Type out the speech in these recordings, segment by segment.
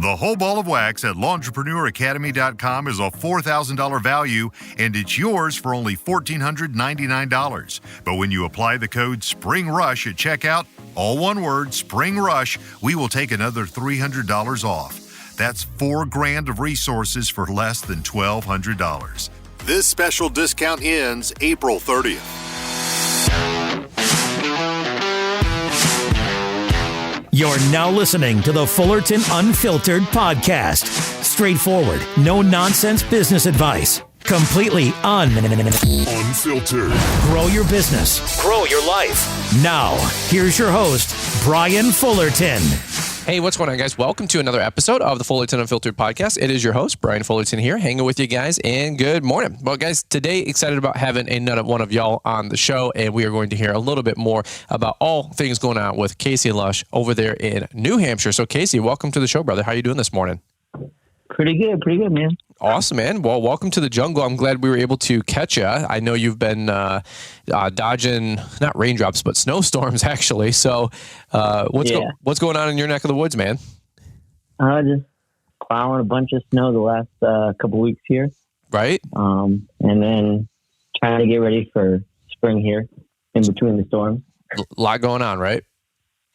The whole ball of wax at LawnpreneurAcademy.com is a $4,000 value, and it's yours for only $1,499. But when you apply the code SPRINGRUSH at checkout, all one word, Spring Rush, we will take another $300 off. That's $4,000 of resources for less than $1,200. This special discount ends April 30th. You're now listening to the Fullerton Unfiltered podcast. Straightforward, no nonsense business advice. Completely unfiltered. Grow your business. Grow your life. Now, here's your host, Brian Fullerton. Hey, what's going on, guys? Welcome to another episode of the Fullerton Unfiltered podcast. It is your host, Brian Fullerton here, hanging with you guys, and good morning. Well, guys, today, excited about having another one of y'all on the show, and we are going to hear a little bit more about all things going on with Casey and Lush over there in New Hampshire. So, Casey, welcome to the show, brother. How you doing this morning? Pretty good, man. Awesome, man. Well, welcome to the jungle. I'm glad we were able to catch you. I know you've been dodging, not raindrops, but snowstorms, actually. So what's going on in your neck of the woods, man? Just plowing a bunch of snow the last couple weeks here. Right. And then trying to get ready for spring here in between the storms. A lot going on, right?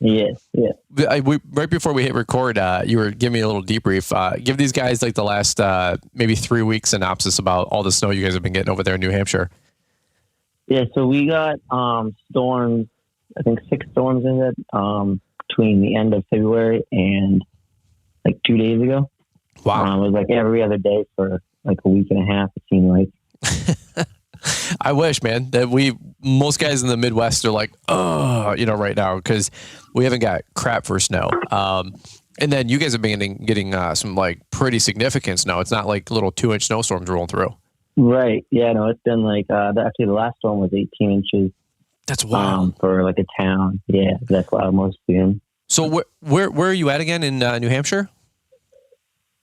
Yes. Right before we hit record, you were giving me a little debrief. Give these guys like the last maybe 3 weeks synopsis about all the snow you guys have been getting over there in New Hampshire. Yeah, so we got storms, I think 6 storms in it between the end of February and like 2 days ago. Wow. It was like every other day for like a week and a half, it seemed like. I wish, man, that most guys in the Midwest are like, oh, right now, because we haven't got crap for snow. And then you guys have been getting some like pretty significant snow. It's not like little 2-inch snowstorms rolling through. Right. Yeah, no, it's been like, actually the last one was 18 inches. That's wild. For like a town. Yeah, that's wild, mostly. So where are you at again in New Hampshire?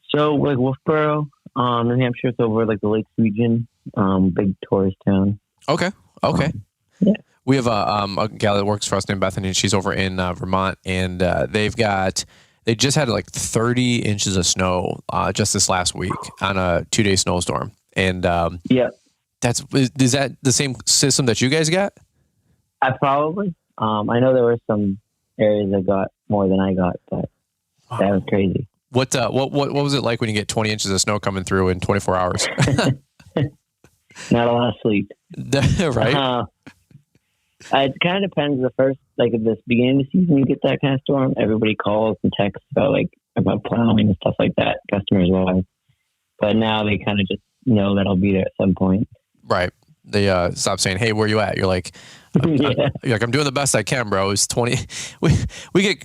So like Wolfeboro, New Hampshire, it's over like the Lakes region. Big tourist town. Okay. Yeah. We have a gal that works for us named Bethany, and she's over in Vermont, and they just had like 30 inches of snow just this last week on a 2-day snowstorm. And yeah, is that the same system that you guys got? I probably. I know there were some areas that got more than I got, but that was crazy. What was it like when you get 20 inches of snow coming through in 24 hours? Not a lot of sleep. Right? It kind of depends. The first, like at the beginning of the season, you get that kind of storm. Everybody calls and texts about plowing and stuff like that, customers wise. But now they kind of just know that I'll be there at some point. Right. They stop saying, "Hey, where you at?" You're like, you're like, "I'm doing the best I can, bro." It's 20. We get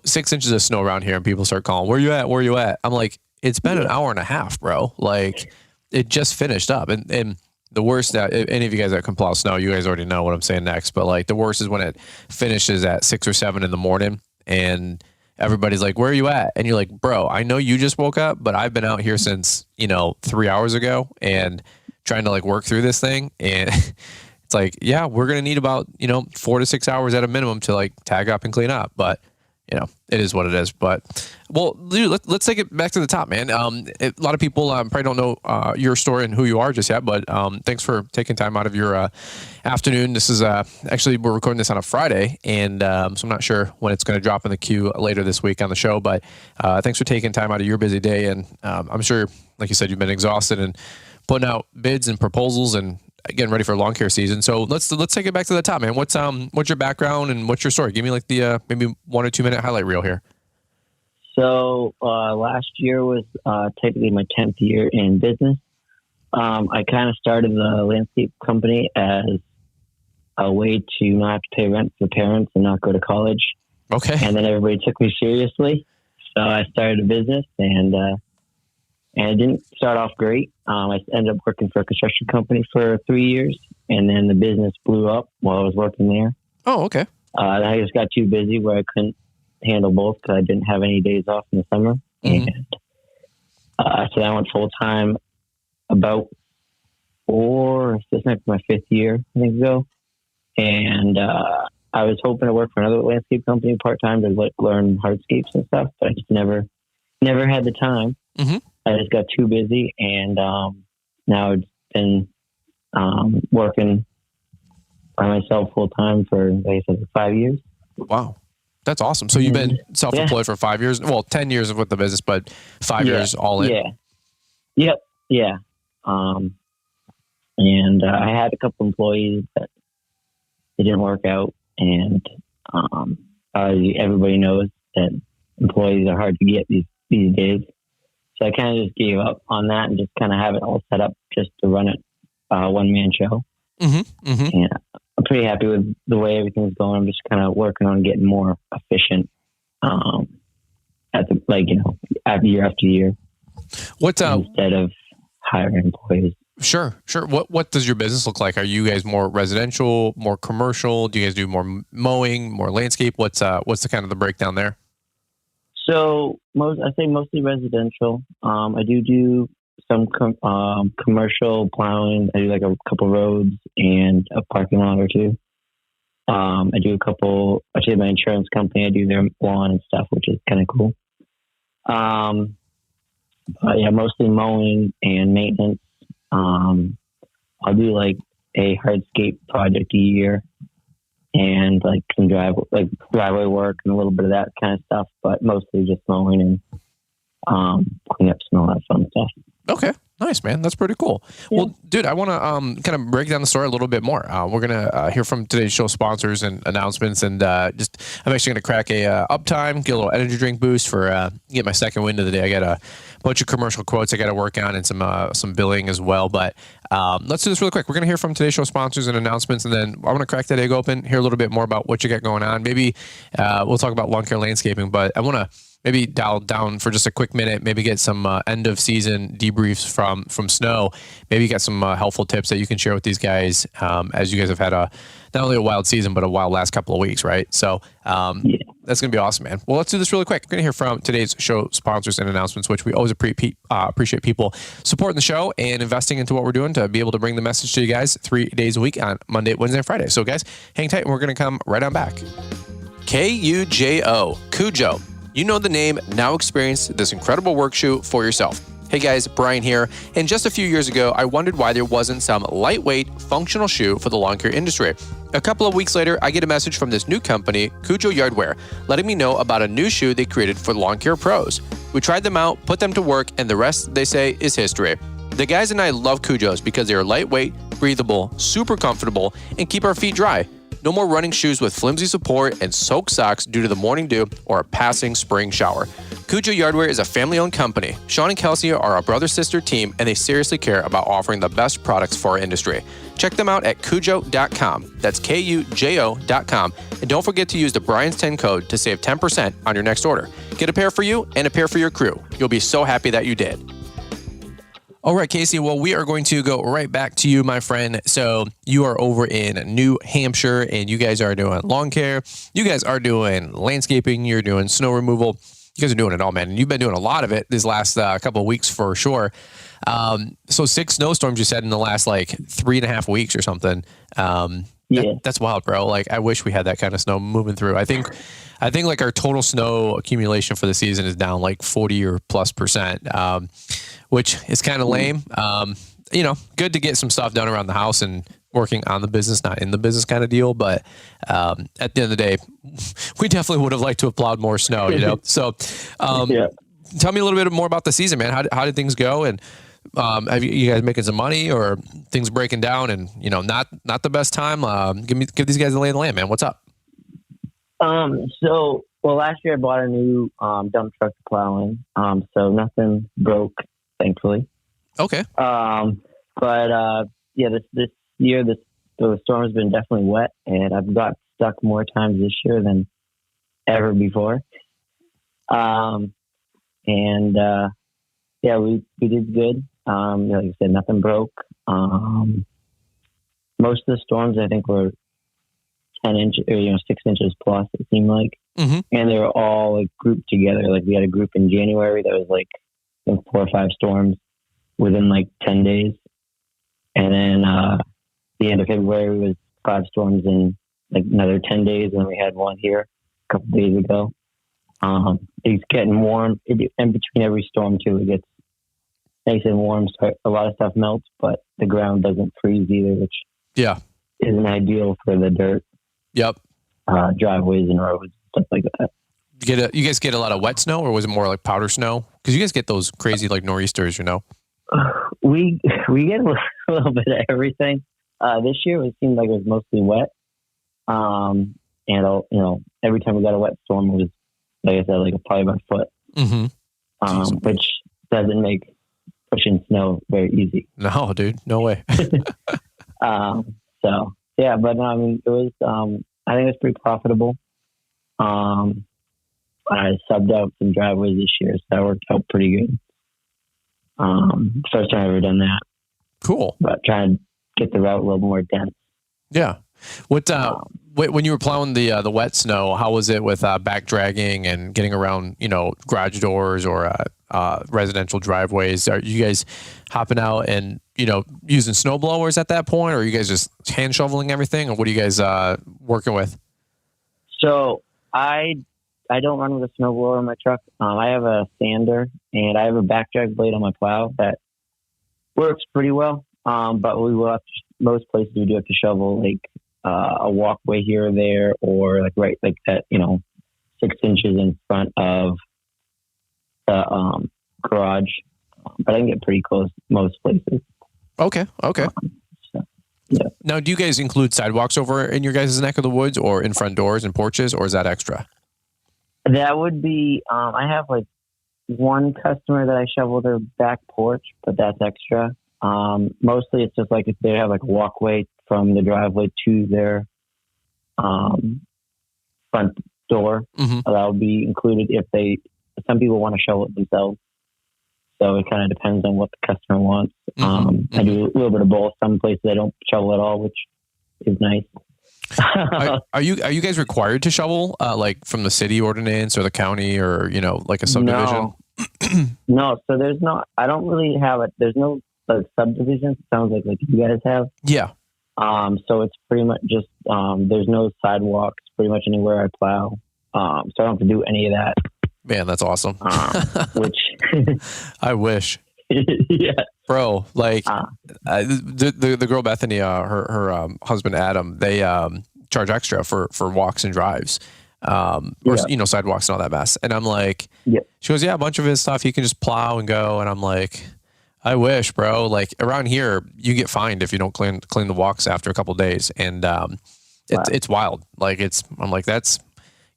6 inches of snow around here, and people start calling, "Where you at? Where you at?" I'm like, "It's been an hour and a half, bro. Like, it just finished up." And the worst, any of you guys that can plow snow, you guys already know what I'm saying next. But like the worst is when it finishes at 6 or 7 in the morning, and everybody's like, "Where are you at?" And you're like, "Bro, I know you just woke up, but I've been out here since 3 hours ago and trying to like work through this thing." And it's like, yeah, we're gonna need about 4 to 6 hours at a minimum to like tag up and clean up, but it is what it is. But well, dude, let's take it back to the top, man. A lot of people probably don't know your story and who you are just yet, but thanks for taking time out of your afternoon. This is actually, we're recording this on a Friday, and so I'm not sure when it's going to drop in the queue later this week on the show, but thanks for taking time out of your busy day. And I'm sure, like you said, you've been exhausted and putting out bids and proposals and getting ready for lawn care season. So let's take it back to the top, man. What's your background and what's your story? Give me like the maybe 1 or 2 minute highlight reel here. So last year was technically my 10th year in business. I kind of started the landscape company as a way to not have to pay rent for parents and not go to college. Okay. And then everybody took me seriously. So I started a business, and it didn't start off great. I ended up working for a construction company for 3 years, and then the business blew up while I was working there. Oh, okay. I just got too busy where I couldn't handle both because I didn't have any days off in the summer. Mm-hmm. And so I went full time about this might be my 5th year, I think ago. And I was hoping to work for another landscape company part time to learn hardscapes and stuff, but I just never never had the time. Mm-hmm. I just got too busy, and now it's been working by myself full time for, like I said, 5 years. Wow. That's awesome. So you've been self-employed for 5 years. Well, 10 years with the business, but 5 years all in. Yeah. Yep. Yeah. And I had a couple employees that it didn't work out, and everybody knows that employees are hard to get these days. So I kind of just gave up on that and just kind of have it all set up just to run it one-man show. Mm-hmm. Mm-hmm. And I'm pretty happy with the way everything's going. I'm just kind of working on getting more efficient year after year. Instead of hiring employees. Sure. What does your business look like? Are you guys more residential, more commercial? Do you guys do more mowing, more landscape? What's the kind of the breakdown there? So I say mostly residential. I do some commercial plowing. I do like a couple roads and a parking lot or two. I do a couple. Actually, my insurance company, I do their lawn and stuff, which is kind of cool. Mostly mowing and maintenance. I'll do like a hardscape project a year, and like some driveway work and a little bit of that kind of stuff, but mostly just mowing and cleaning up and all that fun stuff. Okay. Nice, man. That's pretty cool. Yeah. Well, dude, I want to kind of break down the story a little bit more. We're going to hear from today's show sponsors and announcements, and I'm actually going to crack a uptime, get a little energy drink boost for get my second win of the day. I got a bunch of commercial quotes I got to work on and some billing as well. But let's do this really quick. We're going to hear from today's show sponsors and announcements, and then I want to crack that egg open, hear a little bit more about what you got going on. Maybe we'll talk about lawn care landscaping, but I want to maybe dial down for just a quick minute, maybe get some end of season debriefs from Snow. Maybe you got some helpful tips that you can share with these guys as you guys have had not only a wild season, but a wild last couple of weeks, right? So that's going to be awesome, man. Well, let's do this really quick. We're going to hear from today's show sponsors and announcements, which we always appreciate people supporting the show and investing into what we're doing to be able to bring the message to you guys 3 days a week on Monday, Wednesday, and Friday. So guys, hang tight and we're going to come right on back. Kujo, Cujo. You know the name, now experience this incredible work shoe for yourself. Hey guys, Brian here, and just a few years ago, I wondered why there wasn't some lightweight, functional shoe for the lawn care industry. A couple of weeks later, I get a message from this new company, Cujo Yardwear, letting me know about a new shoe they created for lawn care pros. We tried them out, put them to work, and the rest, they say, is history. The guys and I love Cujos because they are lightweight, breathable, super comfortable, and keep our feet dry. No more running shoes with flimsy support and soaked socks due to the morning dew or a passing spring shower. Cujo Yardwear is a family-owned company. Sean and Kelsey are a brother-sister team, and they seriously care about offering the best products for our industry. Check them out at Cujo.com. That's Kujo.com. And don't forget to use the Brian's 10 code to save 10% on your next order. Get a pair for you and a pair for your crew. You'll be so happy that you did. All right, Casey. Well, we are going to go right back to you, my friend. So you are over in New Hampshire, and you guys are doing lawn care. You guys are doing landscaping. You're doing snow removal. You guys are doing it all, man. And you've been doing a lot of it these last couple of weeks for sure. So 6 snowstorms you said in the last like 3.5 weeks or something. That's wild, bro. Like I wish we had that kind of snow moving through. I think like our total snow accumulation for the season is down like 40 or plus %, which is kind of lame. Good to get some stuff done around the house and working on the business, not in the business kind of deal. But at the end of the day, we definitely would have liked to have plowed more snow, So tell me a little bit more about the season, man. How did things go? And have you guys making some money or things breaking down and, not the best time? Give these guys the lay of the land, man. What's up? Last year I bought a new dump truck plowing. So nothing broke, thankfully. Okay. This year the storm has been definitely wet, and I've got stuck more times this year than ever before. We did good. Like I said, nothing broke. Most of the storms I think were 10 inches, or 6 inches plus. It seemed like, and they were all like grouped together. Like we had a group in January that was like I think 4 or 5 storms within like 10 days, and then the end of February was 5 storms in like another 10 days, and we had one here a couple days ago. It's getting warm in between every storm too. It gets nice and warm, so a lot of stuff melts, but the ground doesn't freeze either, which isn't ideal for the dirt. Yep. Driveways and roads, stuff like that. You guys get a lot of wet snow, or was it more like powder snow? Because you guys get those crazy like nor'easters, you know. We get a little bit of everything. This year it seemed like it was mostly wet. And every time we got a wet storm, it was, like I said, like probably about a foot. Mm-hmm. Which doesn't make pushing snow very easy. No, dude, no way. So yeah, but no, I mean, it was. I think it was pretty profitable. I subbed out some driveways this year, so that worked out pretty good. First time I've ever done that. Cool. But trying to get the route a little more dense. Yeah. When you were plowing the wet snow, how was it with back dragging and getting around, garage doors or residential driveways? Are you guys hopping out and, using snow blowers at that point, or are you guys just hand shoveling everything, or what are you guys working with? So I don't run with a snowblower in my truck. I have a sander and I have a back drag blade on my plow that works pretty well. But we will have to, most places we do have to shovel like a walkway here or there, or like that 6 inches in front of the garage. But I can get pretty close most places. Okay. Yeah. Now, do you guys include sidewalks over in your guys' neck of the woods, or in front doors and porches, or is that extra? That would be, I have like one customer that I shovel their back porch, but that's extra. Mostly it's just like if they have like a walkway from the driveway to their front door, that would be included some people want to shovel it themselves. So it kind of depends on what the customer wants. I do a little bit of both. Some places I don't shovel at all, which is nice. Are you guys required to shovel like from the city ordinance or the county, or like a subdivision? No. So there's not. I don't really have it. There's no subdivision. It sounds like you guys have. Yeah. So it's pretty much just there's no sidewalks pretty much anywhere I plow. So I don't have to do any of that. Man, that's awesome. Which I wish. Yeah. Bro, like the girl Bethany, her husband Adam, they charge extra for walks and drives, or sidewalks and all that mess. And I'm like, she goes, yeah, a bunch of his stuff he can just plow and go. And I'm like, I wish, bro. Like around here, you get fined if you don't clean the walks after a couple of days, and it's wild. Like I'm like, that's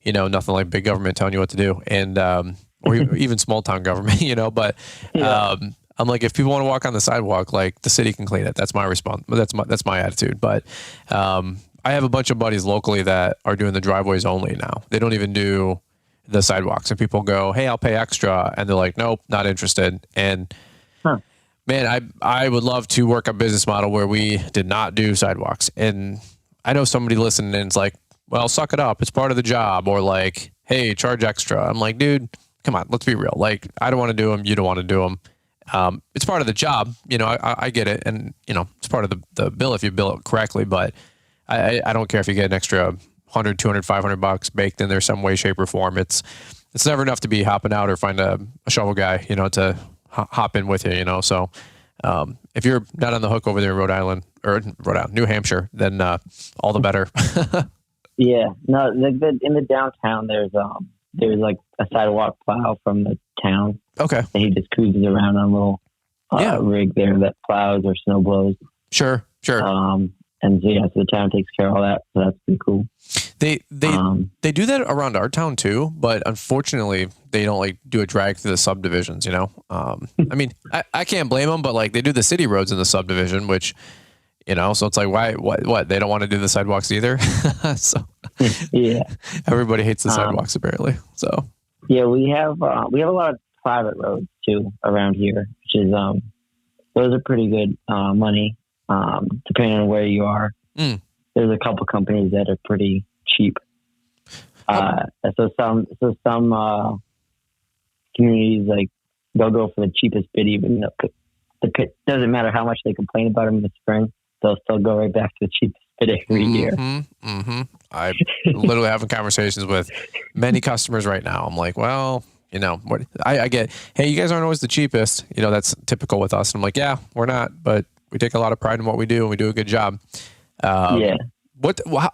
nothing like big government telling you what to do, and or even small town government, But I'm like, if people want to walk on the sidewalk, like the city can clean it. That's my response. That's my attitude. But I have a bunch of buddies locally that are doing the driveways only now. They don't even do the sidewalks, and people go, "Hey, I'll pay extra," and they're like, "Nope, not interested." And man, I would love to work a business model where we did not do sidewalks. And I know somebody listening and it's like, well, suck it up. It's part of the job. Or like, hey, charge extra. I'm like, dude, come on, let's be real. Like, I don't want to do them. You don't want to do them. It's part of the job. I get it. And, it's part of the bill if you bill it correctly. But I don't care if you get an extra 100, 200, $500 baked in there some way, shape, or form. It's never enough to be hopping out or find a shovel guy, to hop in with you, So if you're not on the hook over there in New Hampshire, then all the better. Yeah, no, in the downtown, there's like a sidewalk plow from the town. Okay. And he just cruises around on a little rig there that plows or snow blows. Sure. And so the town takes care of all that. So that's pretty cool. They do that around our town too, but unfortunately they don't like do a drag through the subdivisions, I mean, I can't blame them, but like they do the city roads in the subdivision, which, so it's like, why, what? They don't want to do the sidewalks either. So yeah, everybody hates the sidewalks apparently. So yeah, we have a lot of private roads too around here, which is, those are pretty good, money, depending on where you are. There's a couple companies that are pretty cheap. So some communities, like, they'll go for the cheapest bid, even though it doesn't matter how much they complain about them in the spring, they'll still go right back to the cheapest it every year. I'm literally having conversations with many customers right now. I'm like, well, what I get, hey, you guys aren't always the cheapest. That's typical with us. And I'm like, yeah, we're not, but we take a lot of pride in what we do and we do a good job. Yeah.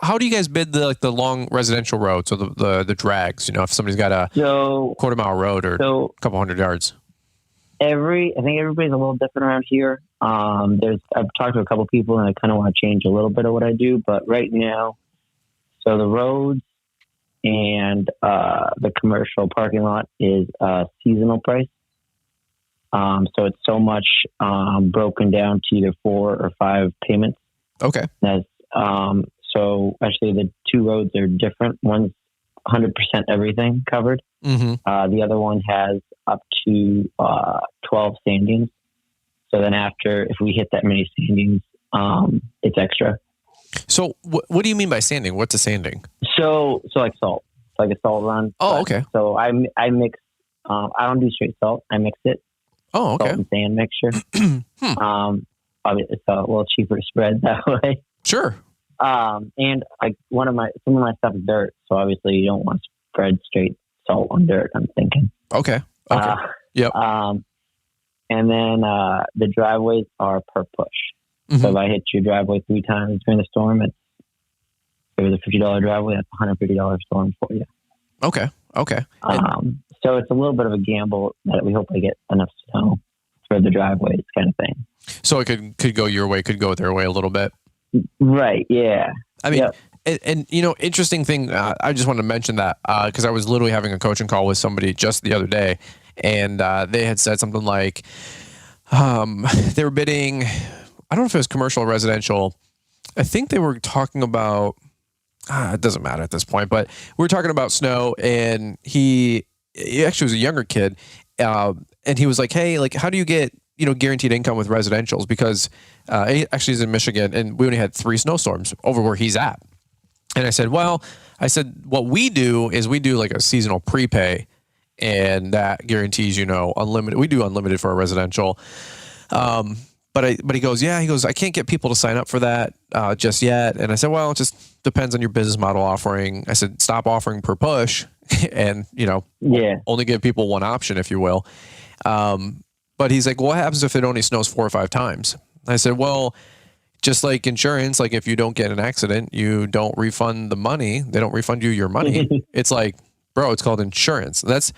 How do you guys bid the long residential roads, so the drags? If somebody's got a quarter mile road or a couple hundred yards. I think everybody's a little different around here. I've talked to a couple people and I kind of want to change a little bit of what I do, but right now, so the roads and the commercial parking lot is a seasonal price. So it's so much broken down to either 4 or 5 payments. Okay. So actually the 2 roads are different. One's 100% everything covered. The other one has up to 12 standings. So then if we hit that many standings, it's extra. So what do you mean by sanding? What's a sanding? So like salt, like a salt run. Oh, okay. So I mix, I don't do straight salt. I mix it. Oh, okay. Salt and sand mixture. Obviously it's a little cheaper spread that way. Sure. And some of my stuff is dirt. So obviously you don't want to spread straight salt on dirt, I'm thinking. Okay. Yep. And then the driveways are per push. So if I hit your driveway 3 times during the storm, if it was a $50 driveway, that's $150 storm for you. Okay. So it's a little bit of a gamble that we hope I get enough snow for the driveways kind of thing. So it could go your way, could go their way a little bit. Right. Yeah. I mean, and interesting thing, I just wanted to mention that because I was literally having a coaching call with somebody just the other day, and they had said something like they were bidding, I don't know if it was commercial or residential. I think they were talking about, it doesn't matter at this point, but we were talking about snow, and he actually was a younger kid, and he was like, hey, like, how do you get guaranteed income with residentials? Because he actually is in Michigan, and we only had 3 snowstorms over where he's at. And I said, what we do is we do like a seasonal prepay, and that guarantees, unlimited. We do unlimited for a residential. But he goes, I can't get people to sign up for that just yet. And I said, well, it just depends on your business model offering. I said, stop offering per push and, only give people one option, if you will. But he's like, well, what happens if it only snows 4 or 5 times? I said, well, just like insurance, like if you don't get an accident, you don't refund the money. They don't refund you your money. It's like, bro, it's called insurance. And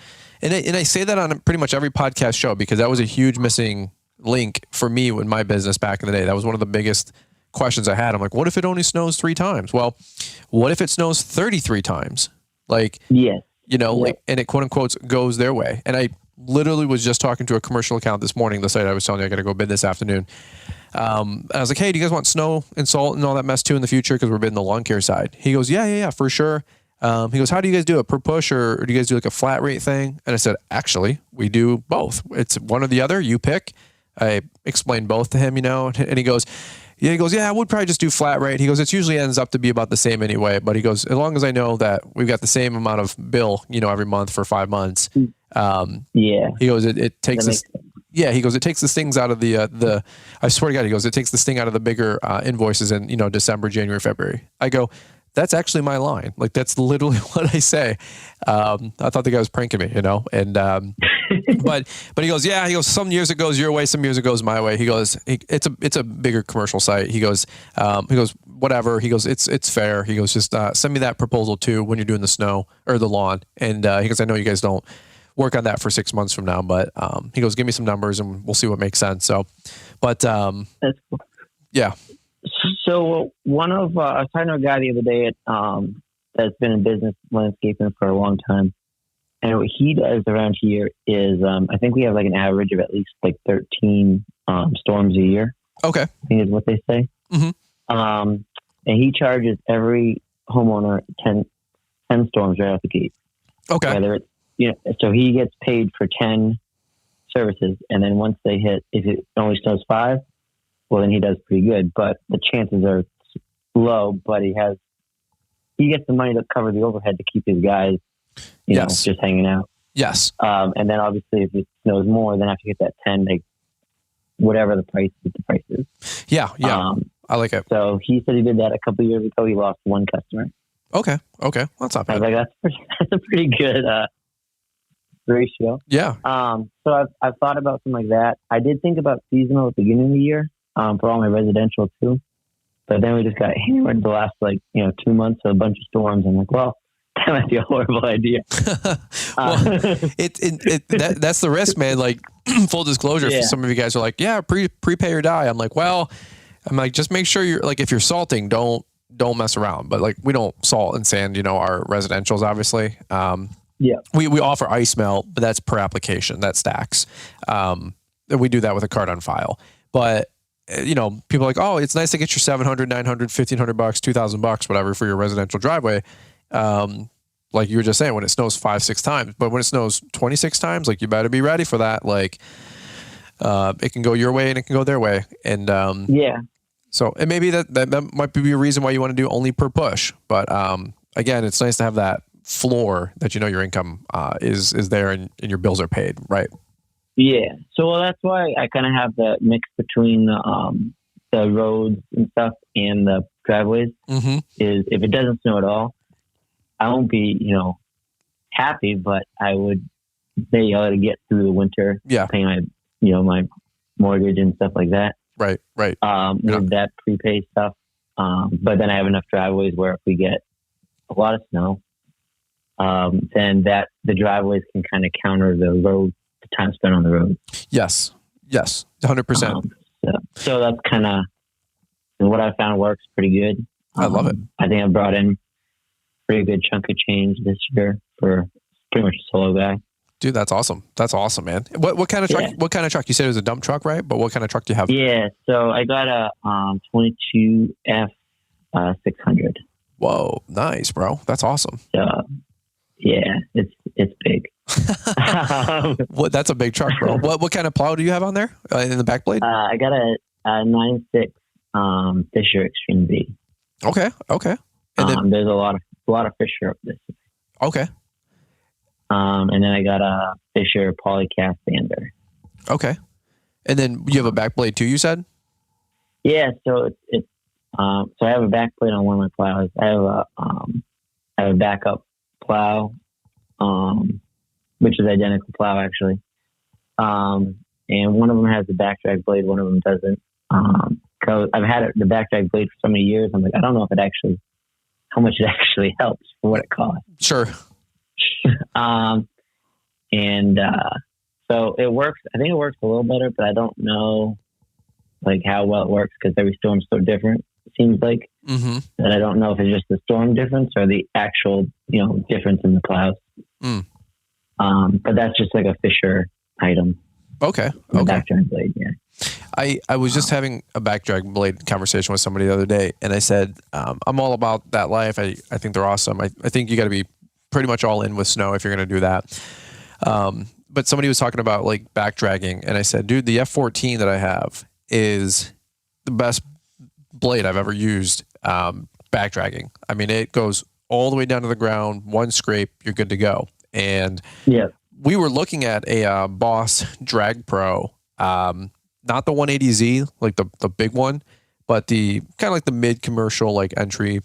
I say that on pretty much every podcast show, because that was a huge missing link for me in my business back in the day. That was one of the biggest questions I had. I'm like, what if it only snows 3 times? Well, what if it snows 33 times? Like, like, and it quote unquote goes their way. And I literally was just talking to a commercial account this morning, the site I was telling you I got to go bid this afternoon. I was like, hey, do you guys want snow and salt and all that mess too in the future? Because we're bidding the lawn care side. He goes, yeah, for sure. He goes, how do you guys do it, per push, or do you guys do like a flat rate thing? And I said, actually, we do both. It's one or the other. You pick. I explained both to him, and he goes, I would probably just do flat rate. He goes, it usually ends up to be about the same anyway. But he goes, as long as I know that we've got the same amount of bill, every month for 5 months. He goes, it takes this. Yeah, he goes, it takes the stings out of the. I swear to God, he goes, it takes the sting out of the bigger invoices in December, January, February. I go, that's actually my line. Like, that's literally what I say. I thought the guy was pranking me, and but he goes, he goes, some years it goes your way, some years it goes my way. He goes, it's a bigger commercial site. He goes, whatever. He goes, it's fair. He goes, just send me that proposal too when you're doing the snow or the lawn. And he goes, I know you guys don't work on that for 6 months from now, but he goes, give me some numbers and we'll see what makes sense. So, but that's cool. Yeah. So I was talking to a guy the other day that's been in business landscaping for a long time. And what he does around here is, I think we have like an average of at least like 13 storms a year. Okay. I think is what they say. And he charges every homeowner 10 storms right out the gate. Okay. Whether it's, so he gets paid for 10 services. And then once they hit, if it only snows 5, well, then he does pretty good. But the chances are low, but he gets the money to cover the overhead to keep his guys, just hanging out. Yes. And then obviously if it snows more, then after you get that 10, whatever the price is, the price is. Yeah. I like it. So he said he did that a couple of years ago. He lost one customer. Okay. Well, that's not I bad. was like, that's a pretty good ratio. Yeah. So I've thought about something like that. I did think about seasonal at the beginning of the year for all my residential too. But then we just got hammered the last 2 months of a bunch of storms. I'm like, well, that might be a horrible idea. Well, that's the risk, man. Like full disclosure, Yeah. some of you guys are like, yeah, prepay or die. I'm like, just make sure you're like, if you're salting, don't mess around. But like, we don't salt and sand, our residentials, obviously. Yeah. We offer ice melt, but that's per application. That stacks. We do that with a card on file. But people are like, oh, it's nice to get your $700, $900, $1,500, $2,000, whatever for your residential driveway. Like you were just saying, when it snows 5-6 times, but when it snows 26 times, like you better be ready for that. Like, it can go your way and it can go their way. And, yeah. So, and maybe that might be a reason why you want to do only per push. But, again, it's nice to have that floor that your income, is there and your bills are paid. Right. Yeah. So that's why I kind of have the mix between, the roads and stuff and the driveways. Mm-hmm. Is if it doesn't snow at all, I won't be, happy, but I would say I ought to get through the winter, paying my, my mortgage and stuff like that. Right. With that prepay stuff. But then I have enough driveways where if we get a lot of snow, then the driveways can kind of counter the time spent on the road. Yes. 100%. So that's kind of what I found works pretty good. I love it. I think I brought in pretty good chunk of change this year for pretty much a solo guy. Dude, that's awesome. That's awesome, man. What kind of truck? Yeah. What kind of truck? You said it was a dump truck, right? But what kind of truck do you have? Yeah, so I got a 22F 600. Whoa, nice, bro. That's awesome. Yeah, it's big. That's a big truck, bro. What kind of plow do you have on there in the back blade? I got a 9.6 Fisher Extreme V. Okay. And then, there's a lot of Fisher up this. Okay. And then I got a Fisher Polycast sander. Okay. And then you have a back blade too, you said? Yeah, so it's so I have a back blade on one of my plows. I have a backup plow, which is identical plow actually. And one of them has the back drag blade, one of them doesn't. Cause I've had the back drag blade for so many years. I'm like, I don't know how much it actually helps for what it costs. Sure. So it works. I think it works a little better, but I don't know like how well it works because every storm's so different. It seems like that I don't know if it's just the storm difference or the actual difference in the plows. But that's just like a Fisher item. Okay. Back drag blade. Yeah. I was just having a back drag blade conversation with somebody the other day, and I said I'm all about that life. I think they're awesome. I think you got to be pretty much all in with snow if you're going to do that. But somebody was talking about like back dragging, and I said, dude, the F14 that I have is the best blade I've ever used back dragging. I mean, it goes all the way down to the ground, one scrape, you're good to go. And we were looking at a Boss Drag Pro, not the 180Z, like the big one, but the kind of like the mid commercial, like entry,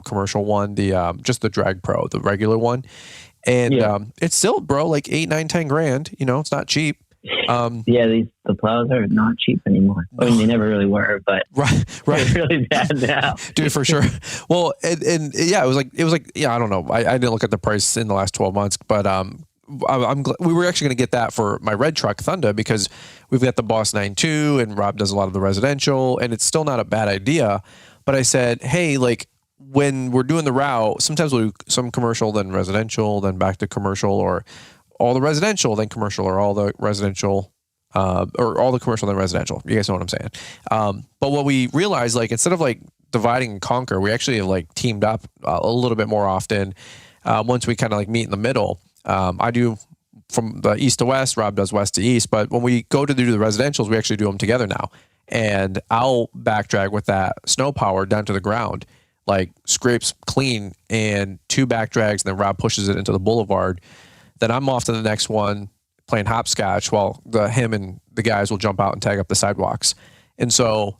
commercial one, the just the Drag Pro, the regular one. And it's still, bro, like 8, 9, 10 grand. It's not cheap. The plows are not cheap anymore. I mean, they never really were, but right. they're really bad now. Dude, for sure. Well, and yeah, it was like, yeah, I don't know. I didn't look at the price in the last 12 months, but I'm glad we were actually going to get that for my red truck Thunder because we've got the Boss 9.2 and Rob does a lot of the residential and it's still not a bad idea. But I said, hey, like when we're doing the route, sometimes we'll do some commercial, then residential, then back to commercial, or all the residential, then commercial, or all the residential, or all the commercial, then residential. You guys know what I'm saying? But what we realized, like, instead of like dividing and conquer, we actually have like teamed up a little bit more often. Once we kind of like meet in the middle, I do from the east to west, Rob does west to east. But when we go to do the residentials, we actually do them together now. And I'll back drag with that snow power down to the ground, like scrapes clean and 2 back drags, and then Rob pushes it into the boulevard. Then I'm off to the next one playing hopscotch while him and the guys will jump out and tag up the sidewalks. And so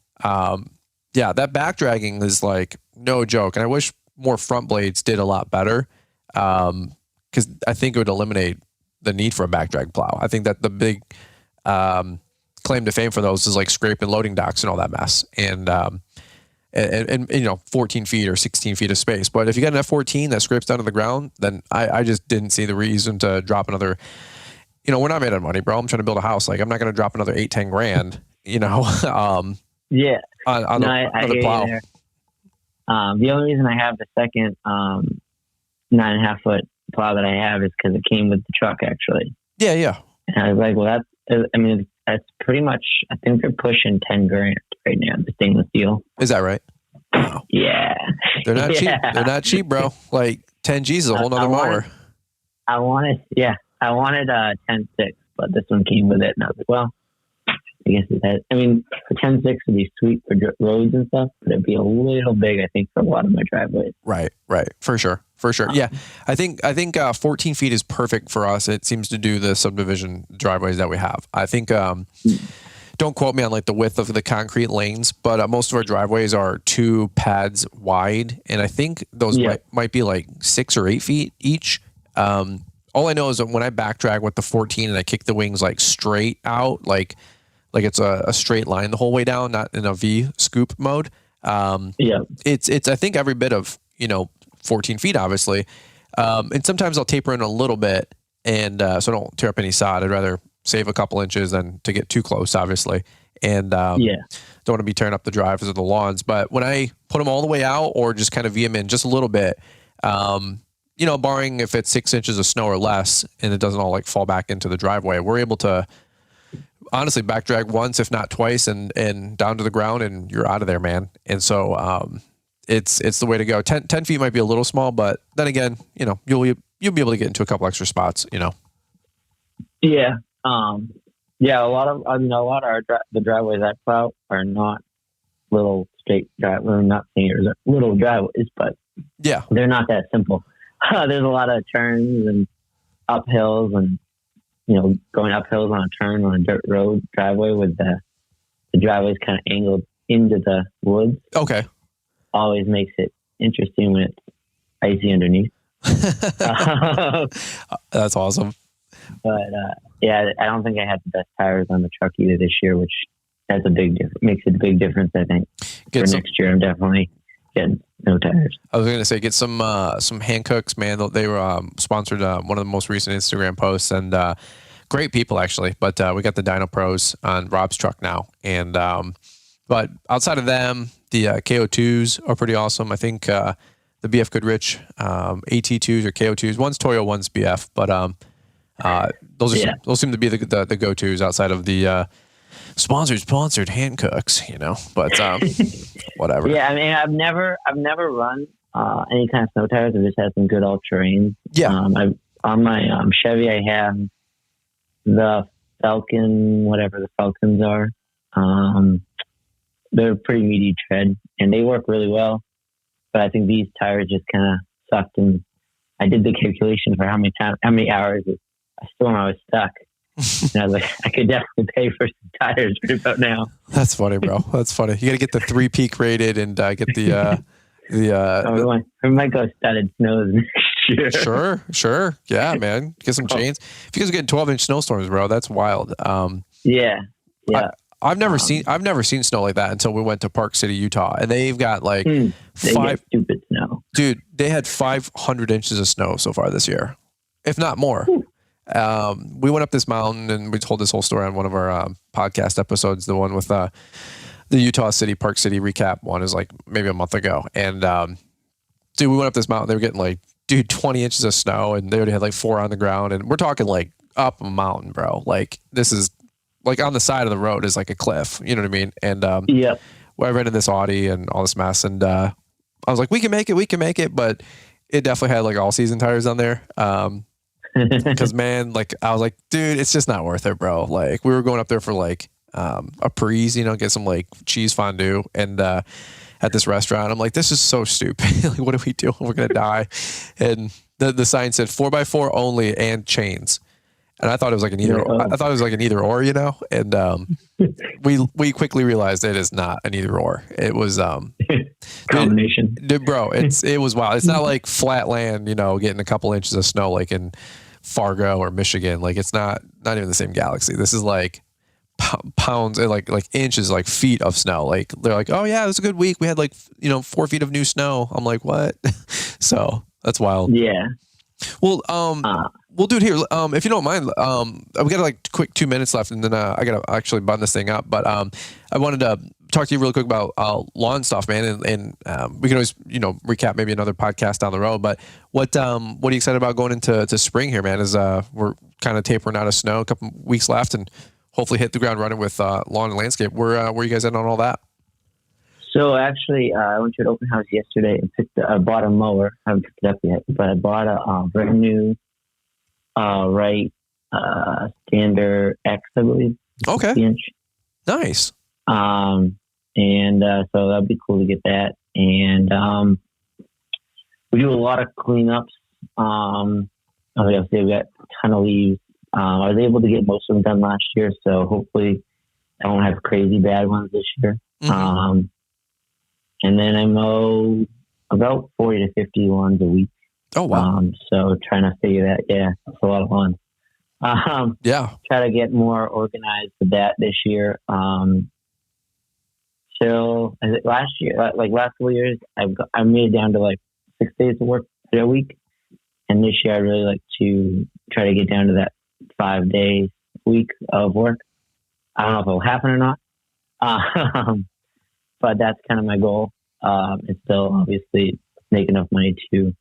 Yeah, that back dragging is like no joke. And I wish more front blades did a lot better. Because I think it would eliminate the need for a back drag plow. I think that the big claim to fame for those is like scraping loading docks and all that mess. And 14 feet or 16 feet of space. But if you got an F14 that scrapes down to the ground, then I just didn't see the reason to drop another, we're not made of money, bro. I'm trying to build a house. Like I'm not going to drop another 8-10 grand, Yeah. on the plow. The only reason I have the second 9.5 foot plow that I have is because it came with the truck, actually. Yeah. And I was like, well, that's pretty much, I think they're pushing 10 grand right now, the stainless steel. Is that right? Wow. Yeah. They're not cheap. They're not cheap, bro. Like 10 G's is a whole nother mower. I wanted 10.6, but this one came with it. And I was like, well, I guess it has. I mean, the 10.6 would be sweet for roads and stuff, but it'd be a little big, I think, for a lot of my driveways. Right. For sure. Yeah. I think 14 feet is perfect for us. It seems to do the subdivision driveways that we have. I think, don't quote me on like the width of the concrete lanes, but most of our driveways are 2 pads wide. And I think those might be like 6 or 8 feet each. All I know is that when I back drag with the 14 and I kick the wings like straight out, like it's a straight line the whole way down, not in a V scoop mode. It's I think every bit of 14 feet, obviously. And sometimes I'll taper in a little bit, and so I don't tear up any sod. I'd rather save a couple inches than to get too close, obviously. And don't want to be tearing up the drives or the lawns. But when I put them all the way out, or just kind of V them in just a little bit, barring if it's 6 inches of snow or less, and it doesn't all like fall back into the driveway, we're able to honestly back drag once, if not twice, and down to the ground, and you're out of there, man. And so it's the way to go. 10 feet might be a little small, but then again, you'll be able to get into a couple extra spots. Yeah. A lot of the driveways I plow are not little straight drive. I'm not saying there's little driveways, but they're not that simple. There's a lot of turns and uphills, and going uphills on a turn on a dirt road driveway with the driveway's kind of angled into the woods. Okay. Always makes it interesting when it's icy underneath. That's awesome. But I don't think I had the best tires on the truck either this year, which makes it a big difference, I think. Next year, I'm definitely getting no tires. I was going to say, get some Hancooks, man. They were sponsored one of the most recent Instagram posts, and great people, actually. But we got the Dyno Pros on Rob's truck now. And but outside of them, the KO2s are pretty awesome. I think the BF Goodrich AT2s or KO2s. One's Toyo, one's BF. But those seem to be the go-tos outside of the sponsored Hancooks, but whatever. Yeah, I mean, I've never run any kind of snow tires. I've just had some good all-terrain. Yeah. On my Chevy, I have the Falcon, whatever the Falcons are. They're pretty meaty tread, and they work really well. But I think these tires just kind of sucked, and I did the calculation for how many hours I was stuck. And I was like, I could definitely pay for some tires right about now. That's funny, bro. That's funny. You got to get the 3-peak rated and get the we might go studded snows next year. Sure. Yeah, man. Get some chains. If you guys are getting 12-inch snowstorms, bro, that's wild. Yeah. I've never seen snow like that until we went to Park City, Utah, and they've got like stupid snow. Dude, they had 500 inches of snow so far this year, if not more. We went up this mountain, and we told this whole story on one of our podcast episodes. The one with the Utah City, Park City recap one is like maybe a month ago. And we went up this mountain. They were getting like, 20 inches of snow, and they already had like 4 on the ground. And we're talking like up a mountain, bro. Like this is like on the side of the road is like a cliff. You know what I mean? And I rented this Audi and all this mess. And I was like, we can make it. But it definitely had like all season tires on there. Because man, like I was like, dude, it's just not worth it, bro. Like we were going up there for like a prees, get some like cheese fondue, and at this restaurant, I'm like, this is so stupid. Like, what are we doing? We're gonna die. And the sign said 4x4 only and chains. And I thought it was like an either. I thought it was like an either or, And we quickly realized it is not an either or. It was combination. Bro, it was wild. It's not like flat land, getting a couple inches of snow like in Fargo or Michigan. Like it's not even the same galaxy. This is like pounds and like inches, like feet of snow. Like they're like, oh yeah, it was a good week. We had 4 feet of new snow. I'm like, what? So that's wild. Yeah. Well, dude, here, if you don't mind, we got quick 2 minutes left, and then I gotta actually button this thing up. But I wanted to talk to you really quick about lawn stuff, man, and we can always recap maybe another podcast down the road. But what are you excited about going into spring here, man? As we're kind of tapering out of snow, a couple weeks left, and hopefully hit the ground running with lawn and landscape. Where are you guys at on all that? So actually, I went to an open house yesterday and I bought a mower. I haven't picked it up yet, but I bought a brand new Standard X, I believe. Okay. 60-inch. Nice. So that'd be cool to get that. And we do a lot of cleanups. Obviously, we got a ton of leaves. I was able to get most of them done last year, so hopefully I won't have crazy bad ones this year. Mm-hmm. And then I mow about 40 to 50 lawns a week. Oh, wow. So trying to figure that. Yeah, it's a lot of fun. Yeah. Try to get more organized with that this year. So last year, last couple of years, I made it down to 6 days of work a week. And this year I really like to try to get down to that 5 days a week of work. I don't know if it'll happen or not. But that's kind of my goal. It's still obviously make enough money to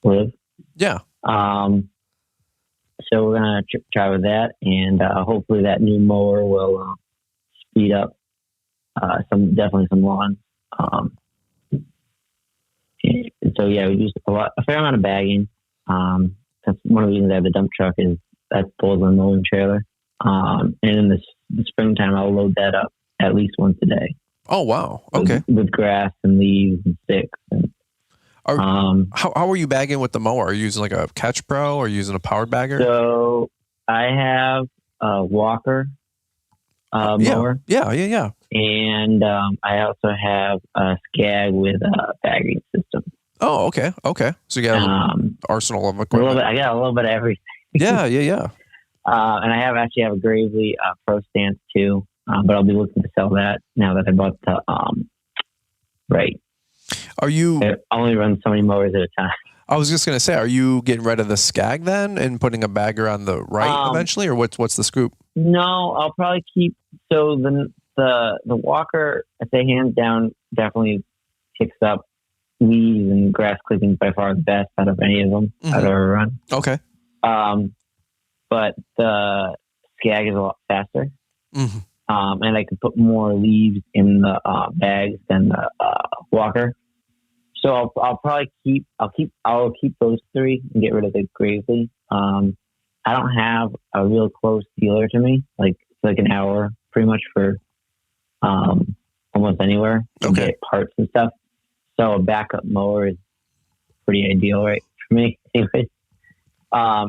live. Yeah. So we're going to try with that. And hopefully that new mower will speed up definitely some lawns. So yeah, we use a fair amount of bagging. That's one of the reasons I have the dump truck is that pulls on the mowing trailer. And in the springtime, I'll load that up at least once a day. Oh, wow. Okay. With grass and leaves and sticks. And, how are you bagging with the mower? Are you using a Catch Pro or are you using a powered bagger? So I have a Walker mower. Yeah. And I also have a Skag with a bagging system. Oh, okay. So you got an arsenal of equipment. I got a little bit of everything. Yeah. And I actually have a Gravely Pro Stance too, but I'll be looking to sell that now that I bought the right. Are you? It only runs so many mowers at a time. I was just gonna say, are you getting rid of the Skag then and putting a bagger on the right eventually, or what's the scoop? No, I'll probably keep. So the Walker, I say hands down, definitely picks up weeds and grass clippings by far the best out of any of them I've ever run. Okay. But the Skag is a lot faster. Mm-hmm. And I can put more leaves in the bags than the Walker. So I'll probably keep those three and get rid of the Gravely. I don't have a real close dealer to me. It's an hour pretty much for almost anywhere to get parts and stuff. So a backup mower is pretty ideal, right, for me. Anyway,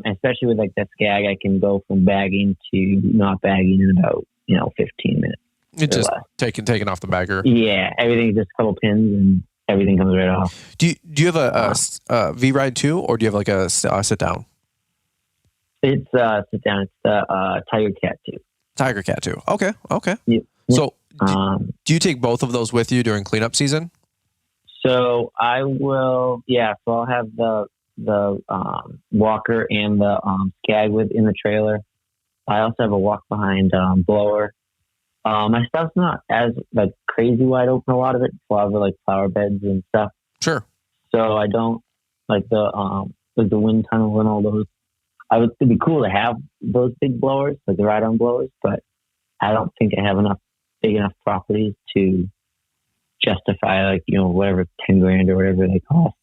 especially with that Skag, I can go from bagging to not bagging in about 15 minutes. It's just taking off the bagger. Yeah, everything just a couple pins and everything comes right off. Do you have a V-Ride 2 or do you have a sit down? It's sit down. It's the Tiger Cat 2. Tiger Cat 2. Okay. Yep. So do you take both of those with you during cleanup season? So I will. Yeah. So I'll have the Walker and the Skag in the trailer. I also have a walk behind blower. My stuff's not as crazy wide open. A lot of it, a lot of flower beds and stuff. Sure. So I don't the wind tunnel and all those. It'd be cool to have those big blowers, the ride-on blowers, but I don't think I have big enough properties to justify whatever $10,000 or whatever they cost.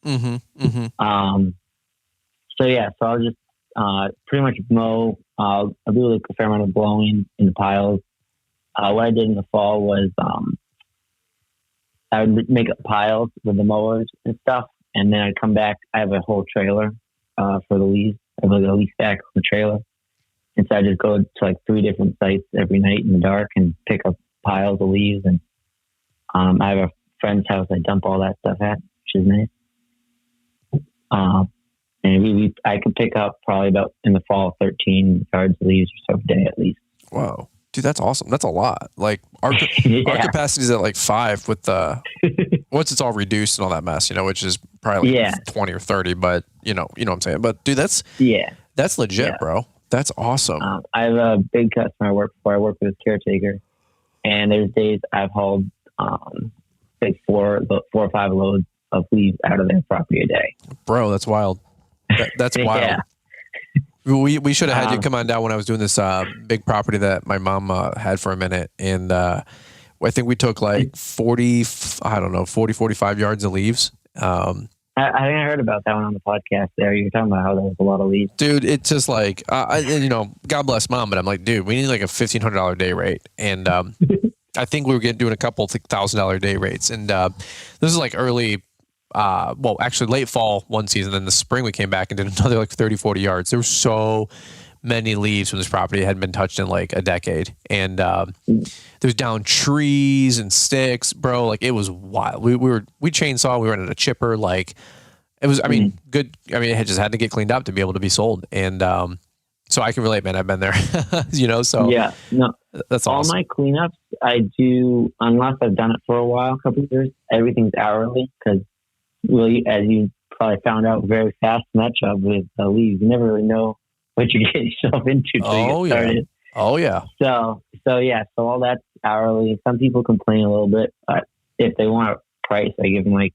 So yeah, so I'll just pretty much mow. I'll do a fair amount of blowing in the piles. What I did in the fall was I would make up piles with the mowers and stuff, and then I'd come back. I have a whole trailer for the leaves. I have a leaf stack on the trailer. And so I just go to like 3 different sites every night in the dark and pick up piles of leaves. And I have a friend's house I dump all that stuff at, which is nice. And I could pick up probably about in the fall 13 yards of leaves or so a day at least. Wow. Dude, that's awesome. That's a lot. Like our capacity is at like 5 with the once it's all reduced and all that mess, which is probably like 20 or 30, but you know what I'm saying. But dude, that's legit, bro. That's awesome. I have a big customer I work for. I work with a caretaker, and there's days I've hauled like 4 or 5 loads of leaves out of their property a day. Bro, that's wild. That's wild. Yeah. We should have had you come on down when I was doing this big property that my mom had for a minute. And I think we took like 45 yards of leaves. I think I heard about that one on the podcast there. You were talking about how there was a lot of leaves. Dude, it's just like, God bless mom, but I'm like, dude, we need like a $1,500 day rate. And I think we were doing a couple $1,000 day rates. And this is like early, actually late fall one season. Then the spring we came back and did another like 30, 40 yards. There were so many leaves from this property. It hadn't been touched in like a decade. And there's down trees and sticks, bro. Like it was wild. We chainsaw, we were in a chipper. Like it was, good. It had to get cleaned up to be able to be sold. And so I can relate, man. I've been there, so yeah, no, that's awesome. All my cleanups I do, unless I've done it for a while, a couple of years, everything's hourly because as you probably found out very fast in that job with leaves, you never really know what you get yourself into till you get started. Oh yeah. So all that's hourly. Some people complain a little bit, but if they want a price, I give them like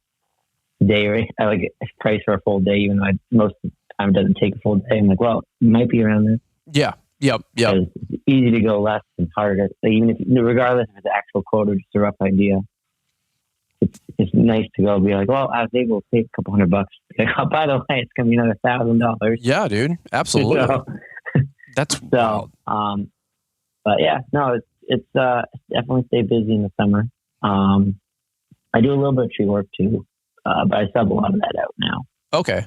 day rate. I like a price for a full day, even though most of the time it doesn't take a full day. I'm like, well, it might be around this. Yeah. Yep. It's easy to go less and harder. Even if, regardless if it's an actual quote or just a rough idea. It's nice to go be like, well, I was able to save a couple $100. Like, oh, by the way, it's going to be another $1,000. Yeah, dude. Absolutely. That's wild. But yeah, no, it's definitely stay busy in the summer. I do a little bit of tree work too, but I sub a lot of that out now. Okay.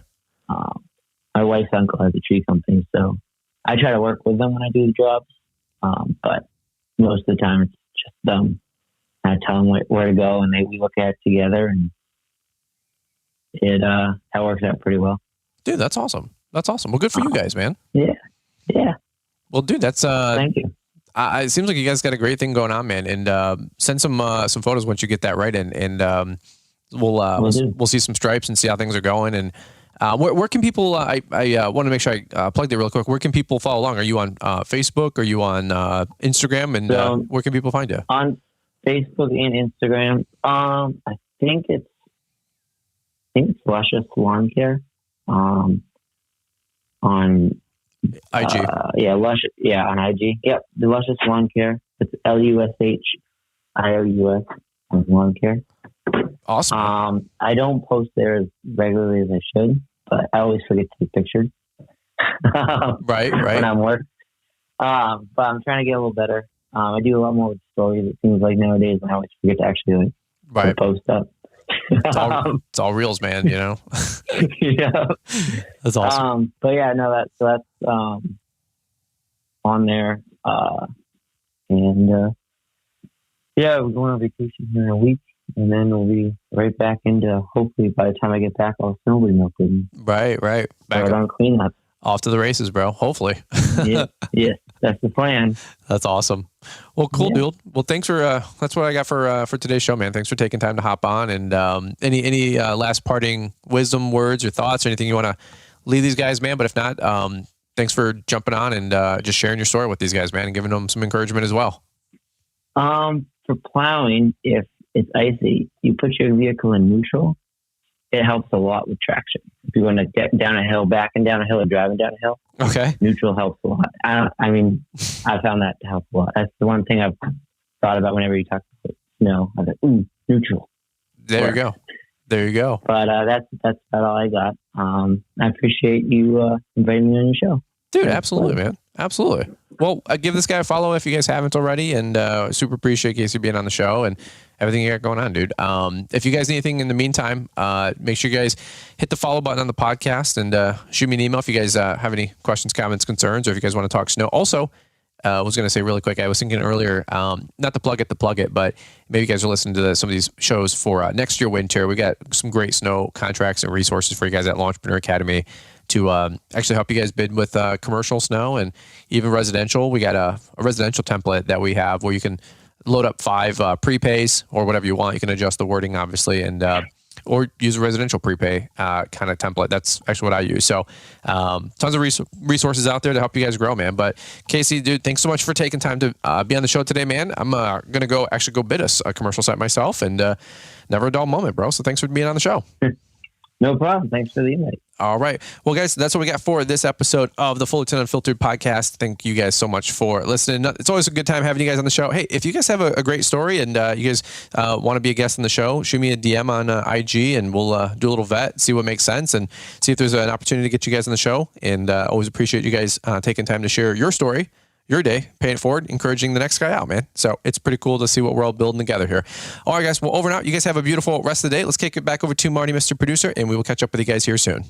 My wife's uncle has a tree company, so I try to work with them when I do the jobs. But most of the time it's just them. I tell them where to go, and we look at it together, and that works out pretty well. Dude, that's awesome. That's awesome. Well, good for you guys, man. Yeah. Well, dude, that's thank you. It seems like you guys got a great thing going on, man. And send some photos once you get that right, and we'll see some stripes and see how things are going. And where can people? I want to make sure I plugged it real quick. Where can people follow along? Are you on Facebook? Are you on Instagram? And where can people find you? On Facebook and Instagram. I think it's Luscious Lawn Care. On IG. Luscious. Yeah, on IG. Yep, the Luscious Lawn Care. It's LUSHIOUS Lawn Care. Awesome. I don't post there as regularly as I should, but I always forget to take pictures. Right. When I'm working. But I'm trying to get a little better. I do a lot more with stories. It seems like nowadays I always forget to actually post up. It's all reels, man. Yeah, that's awesome. But yeah, no, that's on there. And we're going on vacation here in a week, and then we'll be right back into. Hopefully, by the time I get back, I'll snowboard milking. Right. Back on cleanup. Off to the races, bro. Hopefully. Yeah, that's the plan. That's awesome. Well, cool, dude. Well, thanks for that's what I got for today's show, man. Thanks for taking time to hop on. And any last parting wisdom words or thoughts or anything you want to leave these guys, man? But if not, thanks for jumping on and just sharing your story with these guys, man, and giving them some encouragement as well. For plowing, if it's icy, you put your vehicle in neutral. It helps a lot with traction. If you're going to get down a hill, backing down a hill, or driving down a hill, okay, neutral helps a lot. I found that to help a lot. That's the one thing I've thought about whenever you talk about snow. I was like, neutral. There you go. But that's about all I got. I appreciate you inviting me on your show. Dude, absolutely, man. Absolutely. Well, give this guy a follow if you guys haven't already, and super appreciate Casey being on the show and everything you got going on, dude. If you guys need anything in the meantime, make sure you guys hit the follow button on the podcast and shoot me an email if you guys have any questions, comments, concerns, or if you guys want to talk snow. Also, I was going to say really quick, I was thinking earlier, not to plug it, but maybe you guys are listening to some of these shows for next year winter. We got some great snow contracts and resources for you guys at Entrepreneur Academy to actually help you guys bid with commercial snow and even residential. We got a residential template that we have where you can load up 5 prepays or whatever you want. You can adjust the wording, obviously, and or use a residential prepay kind of template. That's actually what I use. So tons of resources out there to help you guys grow, man. But Casey, dude, thanks so much for taking time to be on the show today, man. I'm going to go bid us a commercial site myself, and never a dull moment, bro. So thanks for being on the show. No problem. Thanks for the invite. All right. Well, guys, that's what we got for this episode of the Fullerton Unfiltered podcast. Thank you guys so much for listening. It's always a good time having you guys on the show. Hey, if you guys have a great story and you guys want to be a guest on the show, shoot me a DM on IG and we'll do a little vet, see what makes sense, and see if there's an opportunity to get you guys on the show. And always appreciate you guys taking time to share your story, your day, paying it forward, encouraging the next guy out, man. So it's pretty cool to see what we're all building together here. All right, guys. Well, over and out. You guys have a beautiful rest of the day. Let's kick it back over to Marty, Mr. Producer, and we will catch up with you guys here soon.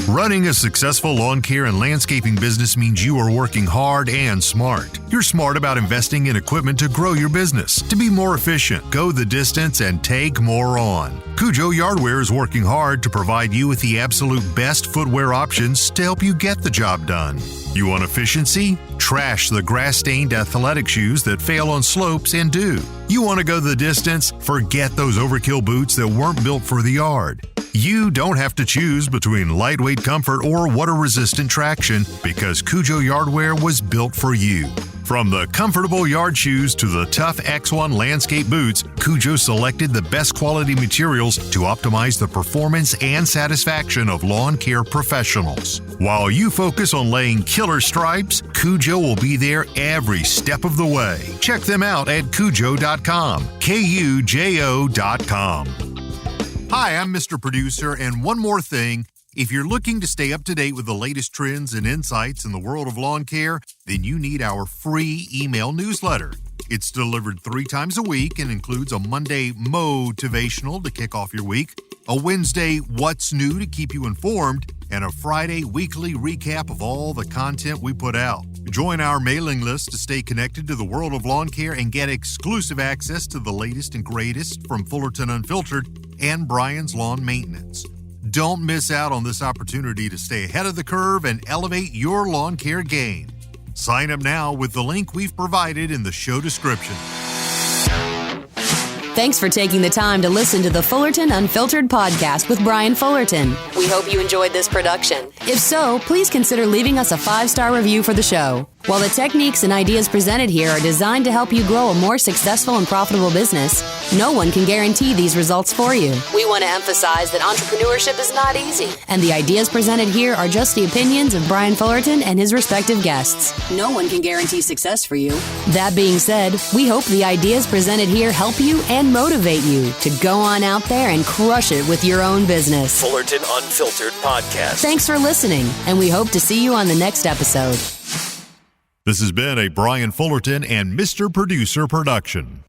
Running a successful lawn care and landscaping business means you are working hard and smart. You're smart about investing in equipment to grow your business, to be more efficient, go the distance, and take more on. Cujo Yardware is working hard to provide you with the absolute best footwear options to help you get the job done. You want efficiency? Trash the grass-stained athletic shoes that fail on slopes and do. You want to go the distance? Forget those overkill boots that weren't built for the yard. You don't have to choose between lightweight comfort or water-resistant traction because Cujo Yardware was built for you. From the comfortable yard shoes to the tough X1 landscape boots, Cujo selected the best quality materials to optimize the performance and satisfaction of lawn care professionals. While you focus on laying killer stripes, Cujo will be there every step of the way. Check them out at Cujo.com, Kujo.com. Hi, I'm Mr. Producer, and one more thing. If you're looking to stay up to date with the latest trends and insights in the world of lawn care, then you need our free email newsletter. It's delivered 3 times a week and includes a Monday motivational to kick off your week, a Wednesday what's new to keep you informed, and a Friday weekly recap of all the content we put out. Join our mailing list to stay connected to the world of lawn care and get exclusive access to the latest and greatest from Fullerton Unfiltered and Brian's Lawn Maintenance. Don't miss out on this opportunity to stay ahead of the curve and elevate your lawn care game. Sign up now with the link we've provided in the show description. Thanks for taking the time to listen to the Fullerton Unfiltered podcast with Brian Fullerton. We hope you enjoyed this production. If so, please consider leaving us a 5-star review for the show. While the techniques and ideas presented here are designed to help you grow a more successful and profitable business, no one can guarantee these results for you. We want to emphasize that entrepreneurship is not easy, and the ideas presented here are just the opinions of Brian Fullerton and his respective guests. No one can guarantee success for you. That being said, we hope the ideas presented here help you and motivate you to go on out there and crush it with your own business. Fullerton Unfiltered Podcast. Thanks for listening, and we hope to see you on the next episode. This has been a Brian Fullerton and Mr. Producer production.